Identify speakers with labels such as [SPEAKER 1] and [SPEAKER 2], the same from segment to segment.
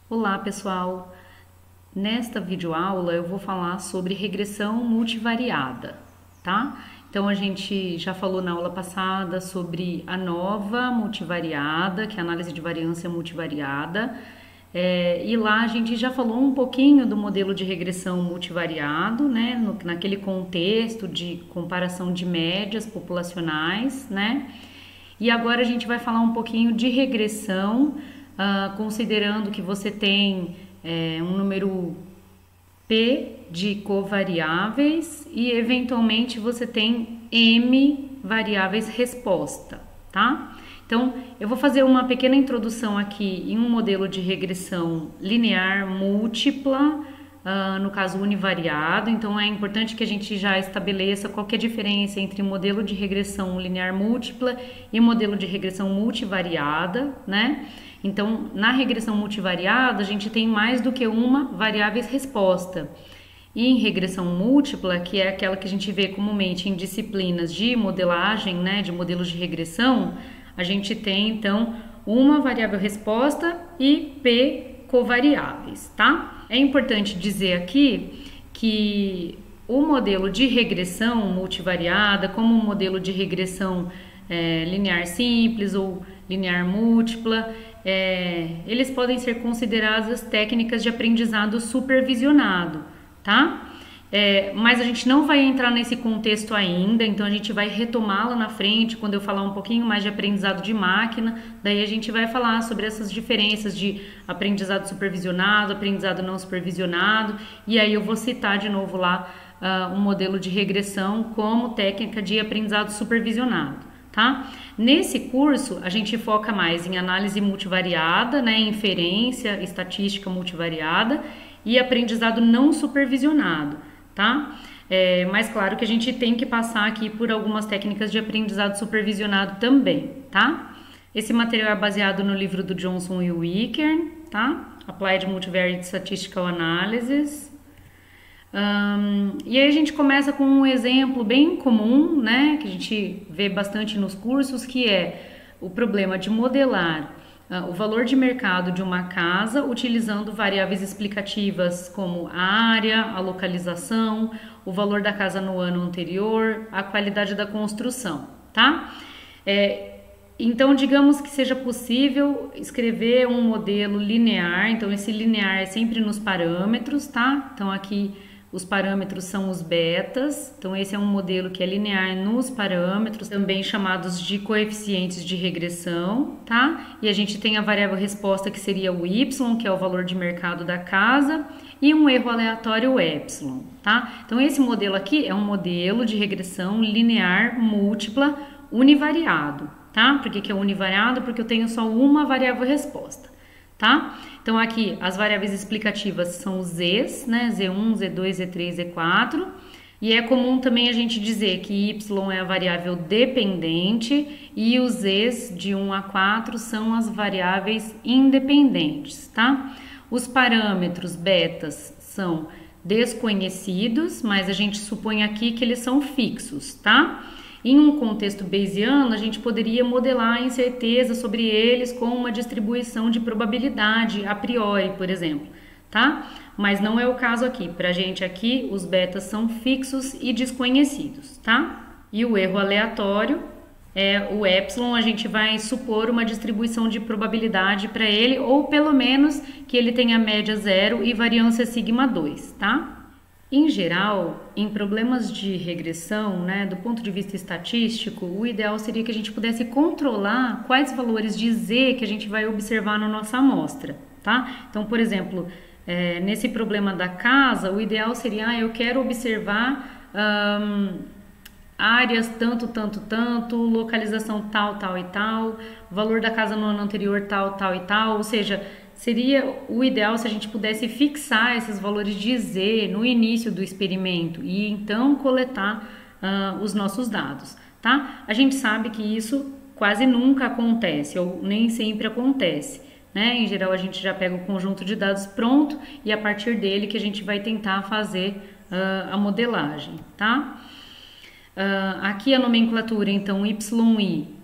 [SPEAKER 1] Olá, pessoal! Nesta videoaula eu vou falar sobre regressão multivariada, tá? Então a gente já falou na aula passada sobre a nova multivariada, que é a análise de variância multivariada, e lá a gente já falou um pouquinho do modelo de regressão multivariado, né? Naquele contexto de comparação de médias populacionais, né? E agora a gente vai falar um pouquinho de regressão, considerando que você tem um número P de covariáveis e eventualmente você tem M variáveis resposta, tá? Então, eu vou fazer uma pequena introdução aqui em um modelo de regressão linear múltipla, no caso univariado. Então, é importante que a gente já estabeleça qual que é a diferença entre modelo de regressão linear múltipla e modelo de regressão multivariada, né? Então, na regressão multivariada, a gente tem mais do que uma variáveis resposta. E em regressão múltipla, que é aquela que a gente vê comumente em disciplinas de modelagem, né, de modelos de regressão, a gente tem então uma variável resposta e P covariáveis, tá? É importante dizer aqui que o modelo de regressão multivariada, como o modelo de regressão linear simples ou linear múltipla, eles podem ser consideradas técnicas de aprendizado supervisionado, tá? Mas a gente não vai entrar nesse contexto ainda, então a gente vai retomá-lo na frente, quando eu falar um pouquinho mais de aprendizado de máquina, daí a gente vai falar sobre essas diferenças de aprendizado supervisionado, aprendizado não supervisionado, e aí eu vou citar de novo lá um modelo de regressão como técnica de aprendizado supervisionado. Tá? Nesse curso, a gente foca mais em análise multivariada, né, inferência, estatística multivariada e aprendizado não supervisionado, tá? Mas claro que a gente tem que passar aqui por algumas técnicas de aprendizado supervisionado também, tá? Esse material é baseado no livro do Johnson e Wickern, tá? Applied Multivariate Statistical Analysis. E aí a gente começa com um exemplo bem comum, né, que a gente vê bastante nos cursos, que é o problema de modelar o valor de mercado de uma casa utilizando variáveis explicativas como a área, a localização, o valor da casa no ano anterior, a qualidade da construção, tá? Então, digamos que seja possível escrever um modelo linear. Então, esse linear é sempre nos parâmetros, tá? Então, aqui os parâmetros são os betas, então esse é um modelo que é linear nos parâmetros, também chamados de coeficientes de regressão, tá? E a gente tem a variável resposta que seria o y, que é o valor de mercado da casa, e um erro aleatório epsilon, tá? Então esse modelo aqui é um modelo de regressão linear múltipla univariado, tá? Por que é univariado? Porque eu tenho só uma variável resposta. Tá? Então aqui as variáveis explicativas são os z's, né? Z1, Z2, Z3, Z4. E é comum também a gente dizer que y é a variável dependente e os z's de 1 a 4 são as variáveis independentes, tá? Os parâmetros betas são desconhecidos, mas a gente supõe aqui que eles são fixos, tá? Em um contexto bayesiano, a gente poderia modelar a incerteza sobre eles com uma distribuição de probabilidade a priori, por exemplo, tá? Mas não é o caso aqui. Para a gente aqui, os betas são fixos e desconhecidos, tá? E o erro aleatório o epsilon, a gente vai supor uma distribuição de probabilidade para ele, ou pelo menos que ele tenha média zero e variância sigma 2, tá? Em geral, em problemas de regressão, né, do ponto de vista estatístico, o ideal seria que a gente pudesse controlar quais valores de z que a gente vai observar na nossa amostra, tá? Então, por exemplo, nesse problema da casa, o ideal seria, eu quero observar áreas tanto, localização tal, tal e tal, valor da casa no ano anterior tal, tal e tal, ou seja, seria o ideal se a gente pudesse fixar esses valores de z no início do experimento e então coletar os nossos dados, tá? A gente sabe que isso quase nunca acontece ou nem sempre acontece, né? Em geral a gente já pega o conjunto de dados pronto e a partir dele que a gente vai tentar fazer a modelagem, tá? Aqui a nomenclatura, então, yi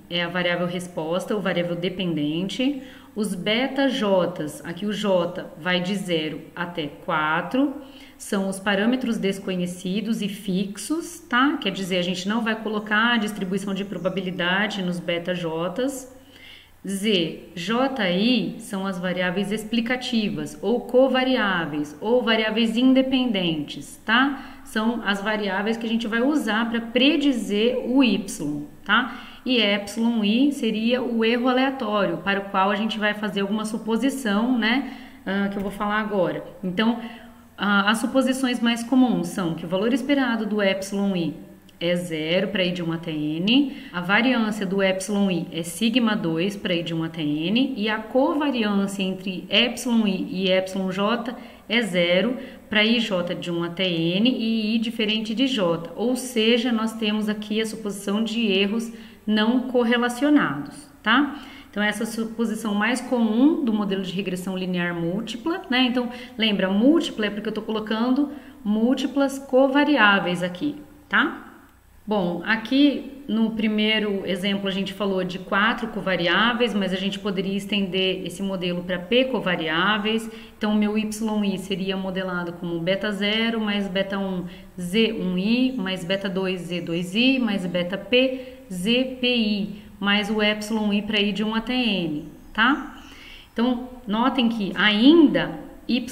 [SPEAKER 1] é a variável resposta ou variável dependente. os beta-j's, aqui o j vai de 0 até 4, são os parâmetros desconhecidos e fixos, tá? Quer dizer, a gente não vai colocar a distribuição de probabilidade nos beta-j's. Z, J e I são as variáveis explicativas, ou covariáveis, ou variáveis independentes, tá? São as variáveis que a gente vai usar para predizer o Y, tá? E epsilon I seria o erro aleatório, para o qual a gente vai fazer alguma suposição, né? Que eu vou falar agora. Então, as suposições mais comuns são que o valor esperado do epsilon I é 0 para i de 1 até n, a variância do epsilon i é sigma 2 para i de 1 até n, e a covariância entre epsilon i e epsilon j é 0 para ij de 1 até n e i diferente de j, ou seja, nós temos aqui a suposição de erros não correlacionados, tá? Então, essa é a suposição mais comum do modelo de regressão linear múltipla, né? Então, lembra, múltipla é porque eu estou colocando múltiplas covariáveis aqui, tá? Bom, aqui no primeiro exemplo a gente falou de 4 covariáveis, mas a gente poderia estender esse modelo para p covariáveis. Então, o meu yi seria modelado como beta 0 mais beta 1 z1i mais beta 2 z2i mais beta p zpi mais o epsilon i para i de 1 até n, tá? Então, notem que ainda yi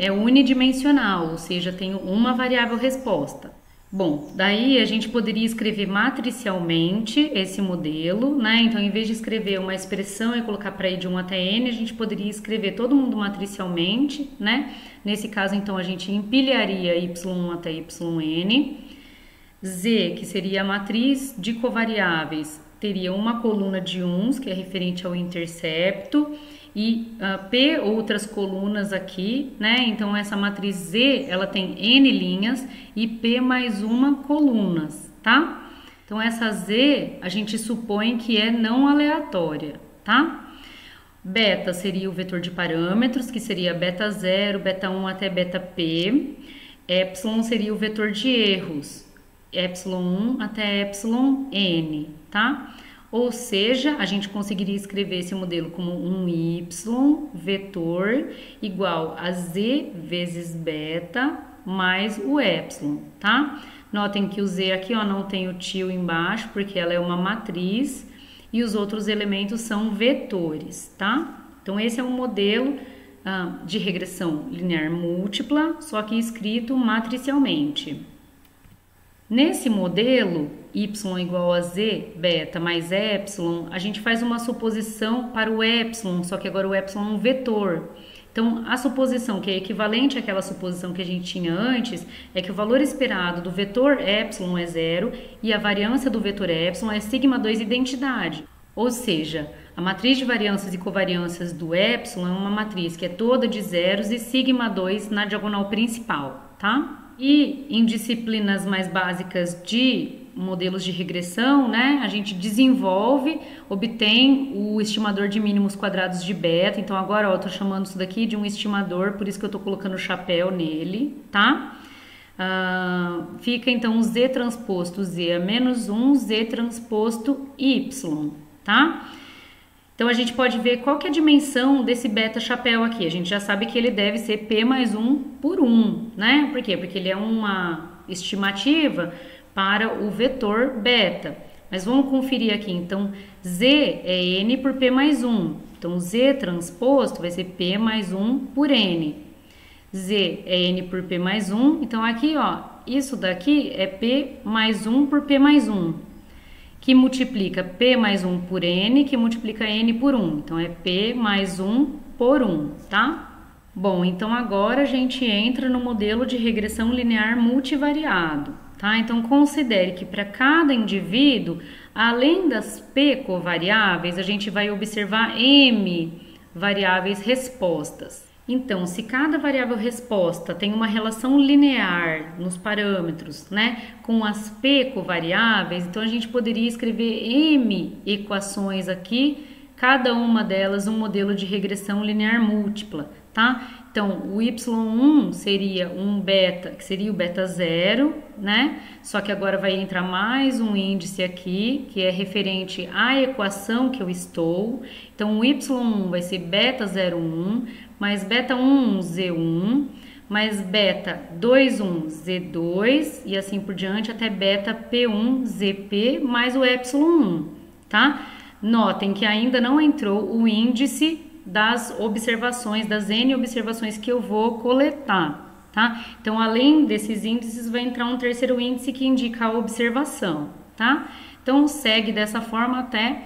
[SPEAKER 1] é unidimensional, ou seja, tenho uma variável resposta. Bom, daí a gente poderia escrever matricialmente esse modelo, né? Então, em vez de escrever uma expressão e colocar para i de 1 até n, a gente poderia escrever todo mundo matricialmente, né? Nesse caso, então, a gente empilharia y1 até yn. Z, que seria a matriz de covariáveis, teria uma coluna de uns, que é referente ao intercepto, e P outras colunas aqui, né? Então, essa matriz Z, ela tem N linhas e P mais uma colunas, tá? Então, essa Z, a gente supõe que é não aleatória, tá? Beta seria o vetor de parâmetros, que seria beta 0, beta 1 até beta P. Epsilon seria o vetor de erros, epsilon 1 até epsilon N, tá? Ou seja, a gente conseguiria escrever esse modelo como um y vetor igual a z vezes beta mais o epsilon, tá? Notem que o z aqui, ó, não tem o tio embaixo, porque ela é uma matriz e os outros elementos são vetores, tá? Então, esse é um modelo de regressão linear múltipla, só que escrito matricialmente. Nesse modelo, y igual a z, beta mais epsilon, a gente faz uma suposição para o epsilon, só que agora o epsilon é um vetor. Então, a suposição que é equivalente àquela suposição que a gente tinha antes é que o valor esperado do vetor epsilon é 0 e a variância do vetor epsilon é sigma 2 identidade. Ou seja, a matriz de variâncias e covariâncias do epsilon é uma matriz que é toda de zeros e sigma 2 na diagonal principal, tá? E em disciplinas mais básicas de modelos de regressão, né, a gente desenvolve, obtém o estimador de mínimos quadrados de beta. Então, agora, ó, eu tô chamando isso daqui de um estimador, por isso que eu tô colocando o chapéu nele, tá? Fica, então, z transposto z a menos 1, z transposto y, tá? Então, a gente pode ver qual que é a dimensão desse beta chapéu aqui. A gente já sabe que ele deve ser P mais 1 por 1, né? Por quê? Porque ele é uma estimativa para o vetor beta. Mas vamos conferir aqui. Então, Z é N por P mais 1. Então, Z transposto vai ser P mais 1 por N. Z é N por P mais 1. Então, aqui, ó, isso daqui é P mais 1 por P mais 1. Que multiplica P mais 1 por N, que multiplica N por 1. Então, é P mais 1 por 1, tá? Bom, então agora a gente entra no modelo de regressão linear multivariado, tá? Então, considere que para cada indivíduo, além das P covariáveis, a gente vai observar M variáveis respostas. Então, se cada variável resposta tem uma relação linear nos parâmetros, né, com as P covariáveis, então a gente poderia escrever M equações aqui, cada uma delas um modelo de regressão linear múltipla, tá? Então, o Y1 seria um beta, que seria o beta 0, né? Só que agora vai entrar mais um índice aqui, que é referente à equação que eu estou. Então, o Y1 vai ser beta 01, mais beta 1 Z1, mais beta 21 Z2, e assim por diante, até beta P1 ZP, mais o Y1, tá? Notem que ainda não entrou o índice das observações, das N observações que eu vou coletar, tá? Então, além desses índices, vai entrar um terceiro índice que indica a observação, tá? Então, segue dessa forma até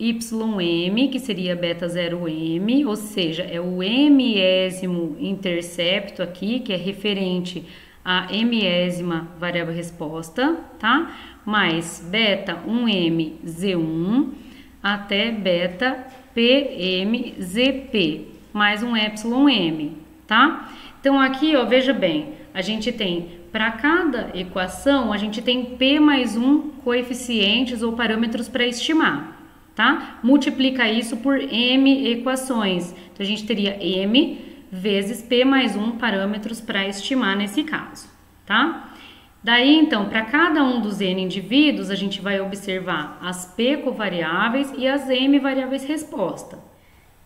[SPEAKER 1] YM, que seria beta 0M, ou seja, é o mésimo intercepto aqui, que é referente à mésima variável resposta, tá? Mais beta 1M Z1 até beta PMZP, mais um YM, tá? Então, aqui, ó, veja bem, a gente tem, para cada equação, a gente tem P mais um coeficientes ou parâmetros para estimar, tá? Multiplica isso por M equações. Então, a gente teria M vezes P mais um parâmetros para estimar nesse caso, tá? Daí, então, para cada um dos N indivíduos, a gente vai observar as P covariáveis e as M variáveis resposta.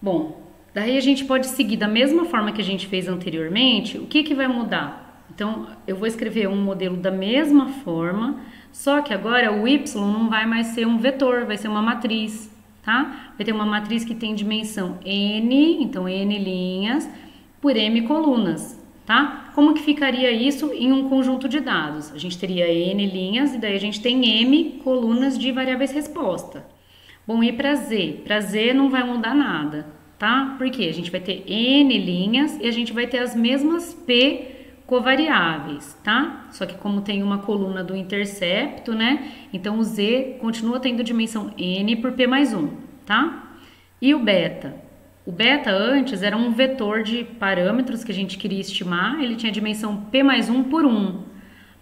[SPEAKER 1] Bom, daí a gente pode seguir da mesma forma que a gente fez anteriormente. O que vai mudar? Então, eu vou escrever um modelo da mesma forma, só que agora o Y não vai mais ser um vetor, vai ser uma matriz, tá? Vai ter uma matriz que tem dimensão N, então N linhas, por M colunas, tá? Como que ficaria isso em um conjunto de dados? A gente teria N linhas e daí a gente tem M colunas de variáveis resposta. Bom, e para Z? Para Z não vai mudar nada, tá? Porque a gente vai ter N linhas e a gente vai ter as mesmas P covariáveis, tá? Só que como tem uma coluna do intercepto, né? Então o Z continua tendo dimensão N por P mais 1, tá? E o beta? O beta antes era um vetor de parâmetros que a gente queria estimar, ele tinha dimensão P mais 1 por 1.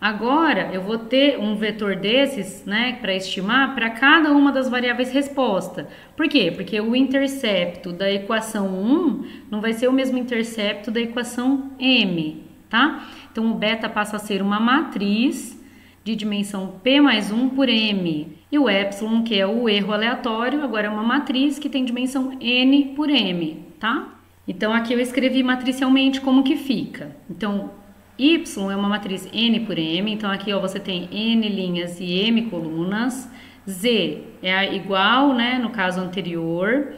[SPEAKER 1] Agora eu vou ter um vetor desses, né, para estimar para cada uma das variáveis resposta. Por quê? Porque o intercepto da equação 1 não vai ser o mesmo intercepto da equação M, tá? Então o beta passa a ser uma matriz de dimensão P mais 1 por M. E o epsilon, que é o erro aleatório, agora é uma matriz que tem dimensão N por M, tá? Então, aqui eu escrevi matricialmente como que fica. Então, Y é uma matriz N por M, então aqui ó, você tem N linhas e M colunas. Z é igual, né, no caso anterior.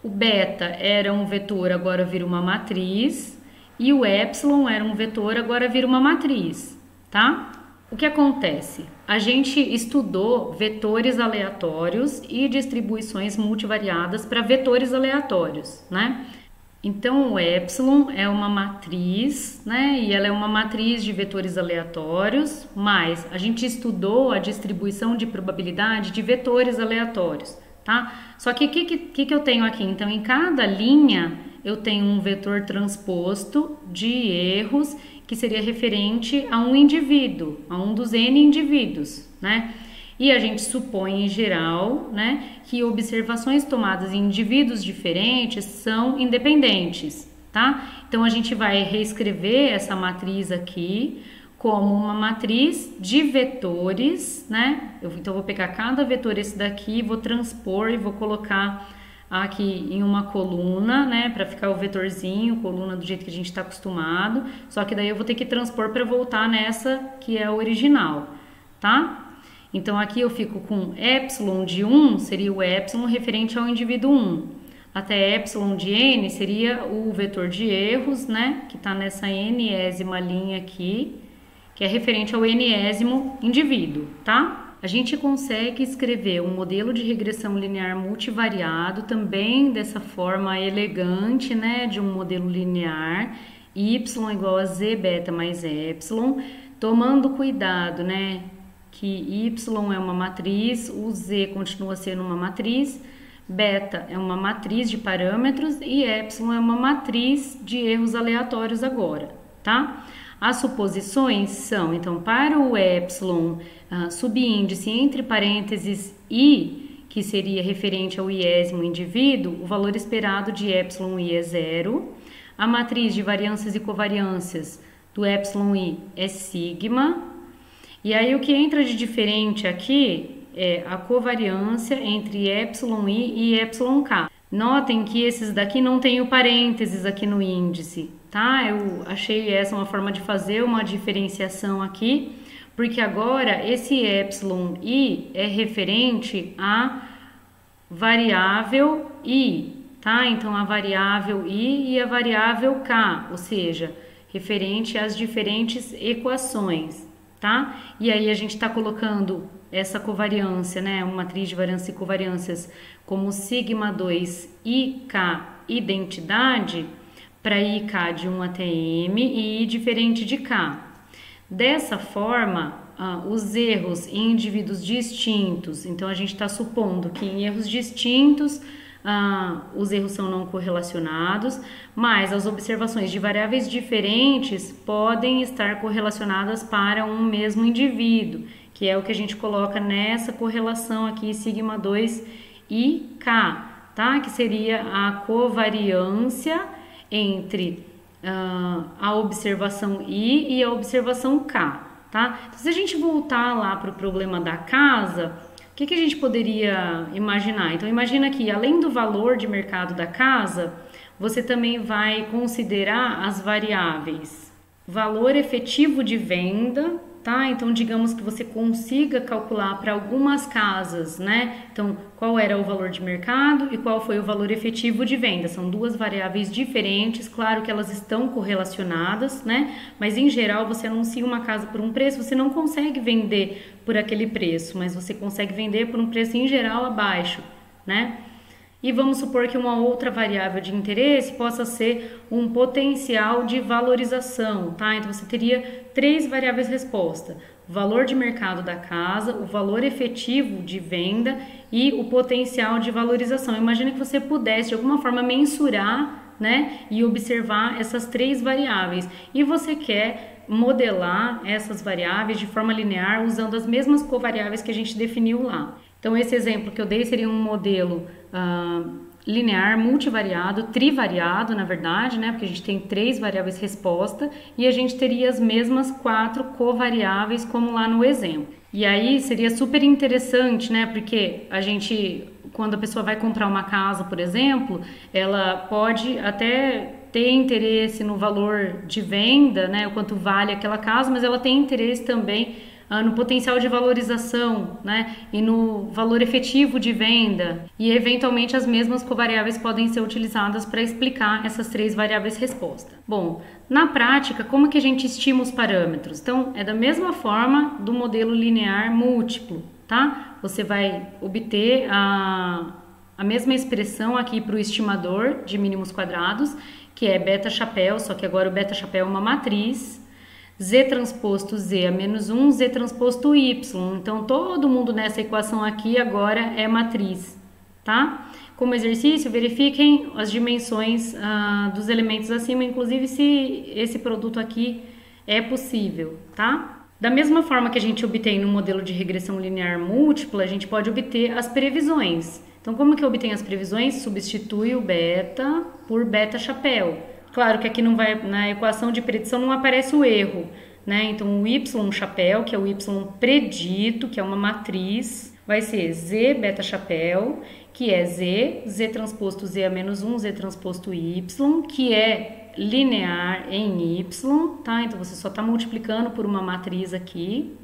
[SPEAKER 1] O beta era um vetor, agora vira uma matriz. E o epsilon era um vetor, agora vira uma matriz, tá? O que acontece? A gente estudou vetores aleatórios e distribuições multivariadas para vetores aleatórios, né? Então, o epsilon é uma matriz, né? E ela é uma matriz de vetores aleatórios, mas a gente estudou a distribuição de probabilidade de vetores aleatórios, tá? Só que o que eu tenho aqui? Então, em cada linha, eu tenho um vetor transposto de erros que seria referente a um indivíduo, a um dos N indivíduos, né? E a gente supõe, em geral, né, que observações tomadas em indivíduos diferentes são independentes, tá? Então, a gente vai reescrever essa matriz aqui como uma matriz de vetores, né? Então, eu vou pegar cada vetor esse daqui, vou transpor e vou colocar aqui em uma coluna, né, para ficar o vetorzinho, coluna do jeito que a gente está acostumado, só que daí eu vou ter que transpor para voltar nessa que é a original, tá? Então, aqui eu fico com epsilon de 1, seria o epsilon referente ao indivíduo 1, até epsilon de n seria o vetor de erros, né, que está nessa nésima linha aqui, que é referente ao nésimo indivíduo, tá? A gente consegue escrever um modelo de regressão linear multivariado também dessa forma elegante, né, de um modelo linear, y igual a z beta mais epsilon, tomando cuidado, né, que y é uma matriz, o z continua sendo uma matriz, beta é uma matriz de parâmetros e epsilon é uma matriz de erros aleatórios agora, tá? As suposições são, então, para o epsilon, subíndice entre parênteses i, que seria referente ao iésimo indivíduo, o valor esperado de epsilon i é 0. A matriz de variâncias e covariâncias do εi é sigma. E aí o que entra de diferente aqui é a covariância entre εi e εk. Notem que esses daqui não tem o parênteses aqui no índice, tá? Eu achei essa uma forma de fazer uma diferenciação aqui, porque agora esse εi é referente à variável i, tá? Então a variável i e a variável k, ou seja, referente às diferentes equações, tá? E aí a gente está colocando essa covariância, né? Uma matriz de variâncias e covariâncias como sigma 2 ik identidade para ik de 1 até m e i diferente de k. Dessa forma, os erros em indivíduos distintos, então a gente está supondo que em erros distintos os erros são não correlacionados, mas as observações de variáveis diferentes podem estar correlacionadas para um mesmo indivíduo, que é o que a gente coloca nessa correlação aqui, sigma 2 e k, tá? Que seria a covariância entre a observação I e a observação K, tá? Então, se a gente voltar lá para o problema da casa, o que a gente poderia imaginar? Então, imagina que além do valor de mercado da casa, você também vai considerar as variáveis valor efetivo de venda, tá? Então, digamos que você consiga calcular para algumas casas, né? Então, qual era o valor de mercado e qual foi o valor efetivo de venda. São duas variáveis diferentes, claro que elas estão correlacionadas, né? Mas, em geral, você anuncia uma casa por um preço, você não consegue vender por aquele preço, mas você consegue vender por um preço, em geral, abaixo, né? E vamos supor que uma outra variável de interesse possa ser um potencial de valorização, tá? Então, você teria 3 variáveis resposta: o valor de mercado da casa, o valor efetivo de venda e o potencial de valorização. Imagina que você pudesse, de alguma forma, mensurar, né? E observar essas 3 variáveis. E você quer modelar essas variáveis de forma linear usando as mesmas covariáveis que a gente definiu lá. Então, esse exemplo que eu dei seria um modelo linear, multivariado, trivariado, na verdade, né? Porque a gente tem 3 variáveis resposta e a gente teria as mesmas 4 covariáveis como lá no exemplo. E aí seria super interessante, né? Porque a gente, quando a pessoa vai comprar uma casa, por exemplo, ela pode até ter interesse no valor de venda, né? O quanto vale aquela casa, mas ela tem interesse também no potencial de valorização, né, e no valor efetivo de venda, e eventualmente as mesmas covariáveis podem ser utilizadas para explicar essas 3 variáveis resposta. Bom, na prática, como que a gente estima os parâmetros? Então, é da mesma forma do modelo linear múltiplo, tá? Você vai obter a mesma expressão aqui para o estimador de mínimos quadrados, que é beta-chapéu, só que agora o beta-chapéu é uma matriz, Z transposto Z a menos 1, Z transposto Y. Então, todo mundo nessa equação aqui agora é matriz, tá? Como exercício, verifiquem as dimensões dos elementos acima, inclusive se esse produto aqui é possível, tá? Da mesma forma que a gente obtém no modelo de regressão linear múltipla, a gente pode obter as previsões. Então, como que eu obtenho as previsões? Substitui o beta por beta-chapéu. Claro que aqui não vai, na equação de predição não aparece o erro, né? Então, o y-chapéu, que é o y predito, que é uma matriz, vai ser z beta-chapéu, que é z transposto z a menos 1, z transposto y, que é linear em y, tá? Então, você só está multiplicando por uma matriz aqui.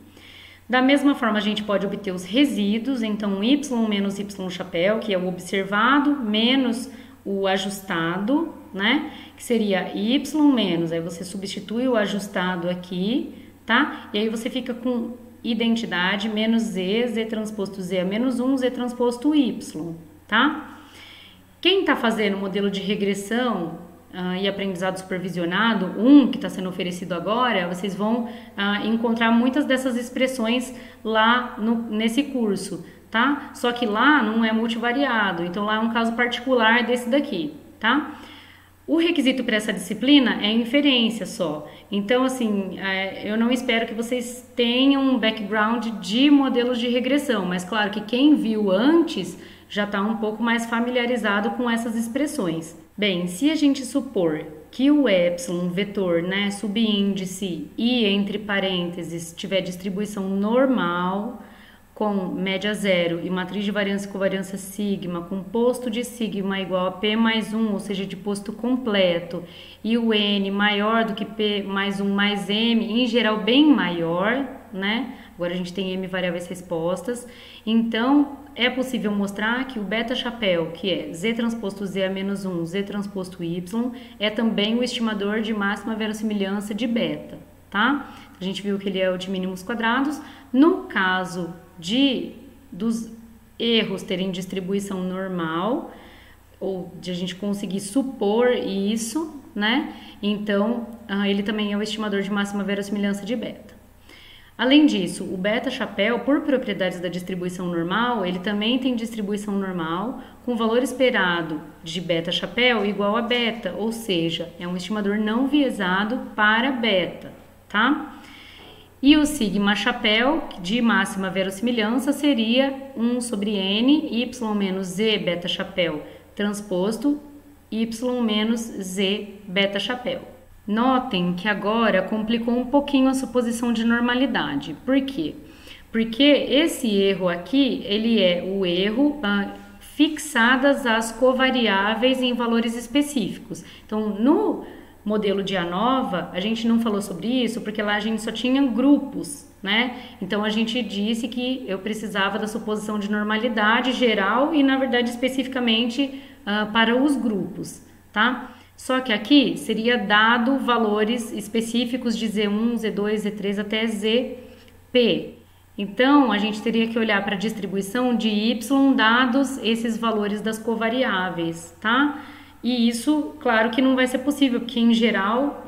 [SPEAKER 1] Da mesma forma, a gente pode obter os resíduos, então, y menos y-chapéu, que é o observado, menos o ajustado, né? Que seria y menos, aí você substitui o ajustado aqui, tá? E aí você fica com identidade menos z transposto z a menos 1, z transposto y, tá? Quem tá fazendo o modelo de regressão e aprendizado supervisionado, que está sendo oferecido agora, vocês vão encontrar muitas dessas expressões lá nesse curso, tá? Só que lá não é multivariado, então lá é um caso particular desse daqui, tá? O requisito para essa disciplina é inferência só. Então, assim, eu não espero que vocês tenham um background de modelos de regressão, mas claro que quem viu antes já está um pouco mais familiarizado com essas expressões. Bem, se a gente supor que o epsilon vetor, né, subíndice e entre parênteses tiver distribuição normal com média zero e matriz de variância e covariância sigma, com posto de sigma igual a P mais 1, ou seja, de posto completo, e o N maior do que P mais 1 mais M, em geral bem maior, né? Agora a gente tem M variáveis respostas. Então, é possível mostrar que o beta-chapéu, que é Z transposto Z a menos 1, Z transposto Y, é também o estimador de máxima verossimilhança de beta, tá? A gente viu que ele é o de mínimos quadrados. No caso dos erros terem distribuição normal, ou de a gente conseguir supor isso, né? Então, ele também é o estimador de máxima verossimilhança de beta. Além disso, o beta-chapéu, por propriedades da distribuição normal, ele também tem distribuição normal com valor esperado de beta-chapéu igual a beta, ou seja, é um estimador não viesado para beta, tá? E o sigma-chapéu, de máxima verossimilhança, seria 1 sobre n, y menos z beta-chapéu transposto, y menos z beta-chapéu. Notem que agora complicou um pouquinho a suposição de normalidade. Por quê? Porque esse erro aqui, ele é o erro fixadas as covariáveis em valores específicos. Então, no modelo de ANOVA, a gente não falou sobre isso, porque lá a gente só tinha grupos, né? Então, a gente disse que eu precisava da suposição de normalidade geral e, na verdade, especificamente para os grupos, tá? Só que aqui seria dado valores específicos de Z1, Z2, Z3 até ZP. Então, a gente teria que olhar para a distribuição de Y dados esses valores das covariáveis, tá? E isso, claro que não vai ser possível, porque em geral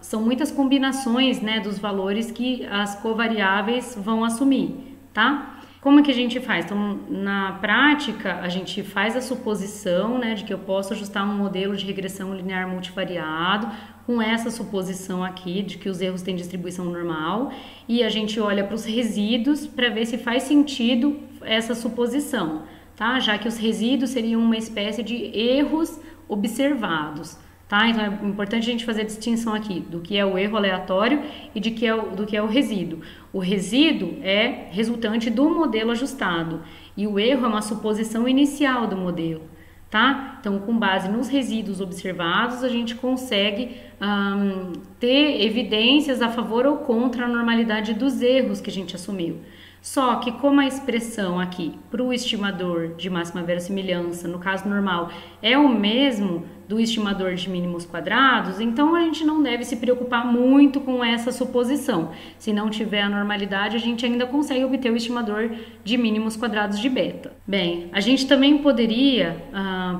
[SPEAKER 1] são muitas combinações, né, dos valores que as covariáveis vão assumir, tá? Como é que a gente faz? Então, na prática, a gente faz a suposição, né, de que eu posso ajustar um modelo de regressão linear multivariado com essa suposição aqui de que os erros têm distribuição normal, e a gente olha para os resíduos para ver se faz sentido essa suposição, tá? Já que os resíduos seriam uma espécie de erros observados, tá? Então é importante a gente fazer a distinção aqui do que é o erro aleatório e do que é o resíduo. O resíduo é resultante do modelo ajustado e o erro é uma suposição inicial do modelo, tá? Então, com base nos resíduos observados, a gente consegue ter evidências a favor ou contra a normalidade dos erros que a gente assumiu. Só que como a expressão aqui para o estimador de máxima verossimilhança, no caso normal, é o mesmo do estimador de mínimos quadrados, então a gente não deve se preocupar muito com essa suposição. Se não tiver a normalidade, a gente ainda consegue obter o estimador de mínimos quadrados de beta. Bem, a gente também poderia,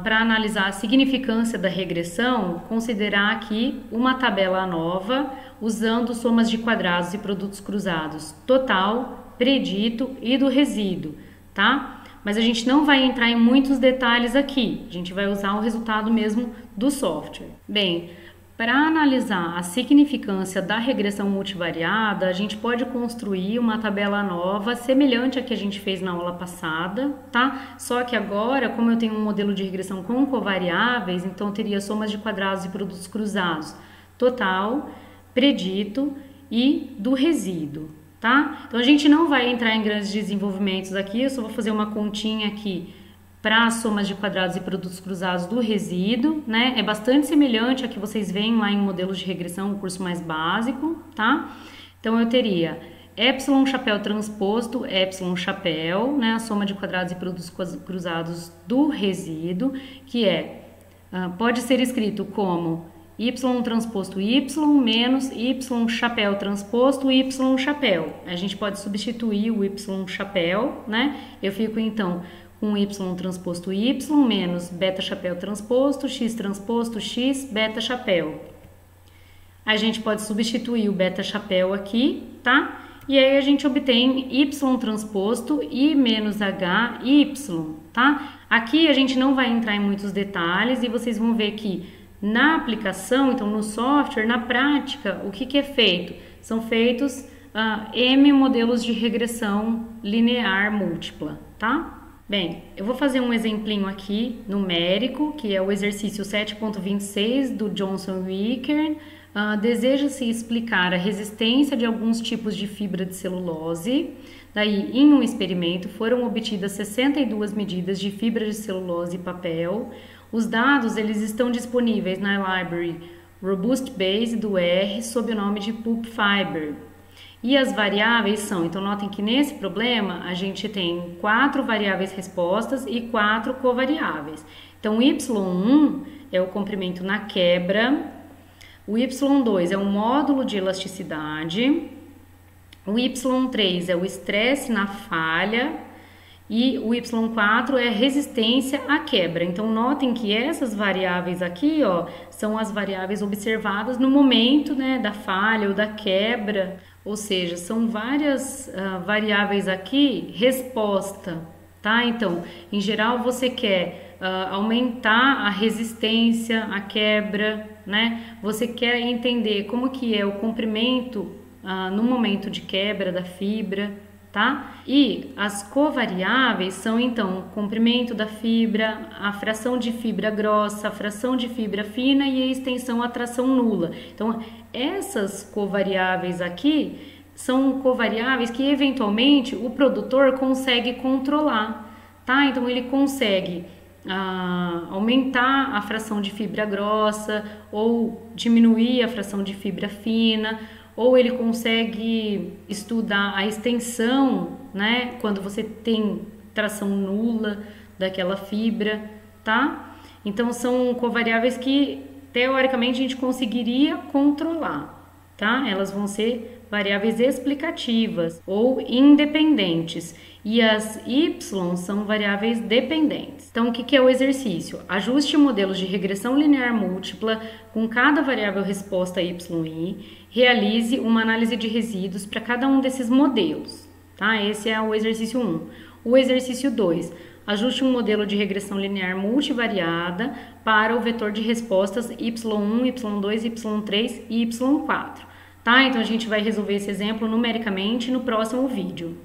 [SPEAKER 1] para analisar a significância da regressão, considerar aqui uma tabela nova usando somas de quadrados e produtos cruzados total, predito e do resíduo, tá? Mas a gente não vai entrar em muitos detalhes aqui, a gente vai usar o resultado mesmo do software. Bem, para analisar a significância da regressão multivariada, a gente pode construir uma tabela nova semelhante à que a gente fez na aula passada, tá? Só que agora, como eu tenho um modelo de regressão com covariáveis, então eu teria somas de quadrados e produtos cruzados total, predito e do resíduo. Tá? Então a gente não vai entrar em grandes desenvolvimentos aqui, eu só vou fazer uma continha aqui para as somas de quadrados e produtos cruzados do resíduo, né? É bastante semelhante a que vocês veem lá em modelos de regressão, o curso mais básico, tá? Então eu teria epsilon chapéu transposto, epsilon chapéu, né? A soma de quadrados e produtos cruzados do resíduo, que pode ser escrito como y transposto y menos y chapéu transposto y chapéu. A gente pode substituir o y chapéu, né? Eu fico então com y transposto y menos beta chapéu transposto x beta chapéu. A gente pode substituir o beta chapéu aqui, tá? E aí a gente obtém y transposto i menos h y, tá? Aqui a gente não vai entrar em muitos detalhes e vocês vão ver que na aplicação, então no software, na prática, o que é feito? São feitos M modelos de regressão linear múltipla, tá? Bem, eu vou fazer um exemplinho aqui numérico, que é o exercício 7.26 do Johnson Wicker. Deseja-se explicar a resistência de alguns tipos de fibra de celulose. Daí, em um experimento, foram obtidas 62 medidas de fibra de celulose e papel. Os dados eles estão disponíveis na library Robust Base do R sob o nome de Pulp Fiber. E as variáveis são, então notem que nesse problema a gente tem 4 variáveis respostas e 4 covariáveis. Então Y1 é o comprimento na quebra, o Y2 é o módulo de elasticidade, o Y3 é o estresse na falha e o Y4 é a resistência à quebra. Então notem que essas variáveis aqui, ó, são as variáveis observadas no momento, né, da falha ou da quebra. Ou seja, são várias variáveis aqui, resposta, tá? Então, em geral, você quer aumentar a resistência à quebra, né? Você quer entender como que é o comprimento no momento de quebra da fibra, tá? E as covariáveis são, então, o comprimento da fibra, a fração de fibra grossa, a fração de fibra fina e a extensão à tração nula. Então, essas covariáveis aqui são covariáveis que, eventualmente, o produtor consegue controlar, tá? Então, ele consegue aumentar a fração de fibra grossa ou diminuir a fração de fibra fina, ou ele consegue estudar a extensão, né, quando você tem tração nula daquela fibra, tá? Então são covariáveis que teoricamente a gente conseguiria controlar, tá? Elas vão ser variáveis explicativas ou independentes e as Y são variáveis dependentes. Então, o que é o exercício? Ajuste modelos de regressão linear múltipla com cada variável resposta YI, realize uma análise de resíduos para cada um desses modelos, tá? Esse é o exercício 1. O exercício 2, ajuste um modelo de regressão linear multivariada para o vetor de respostas Y1, Y2, Y3 e Y4. Tá? Então a gente vai resolver esse exemplo numericamente no próximo vídeo.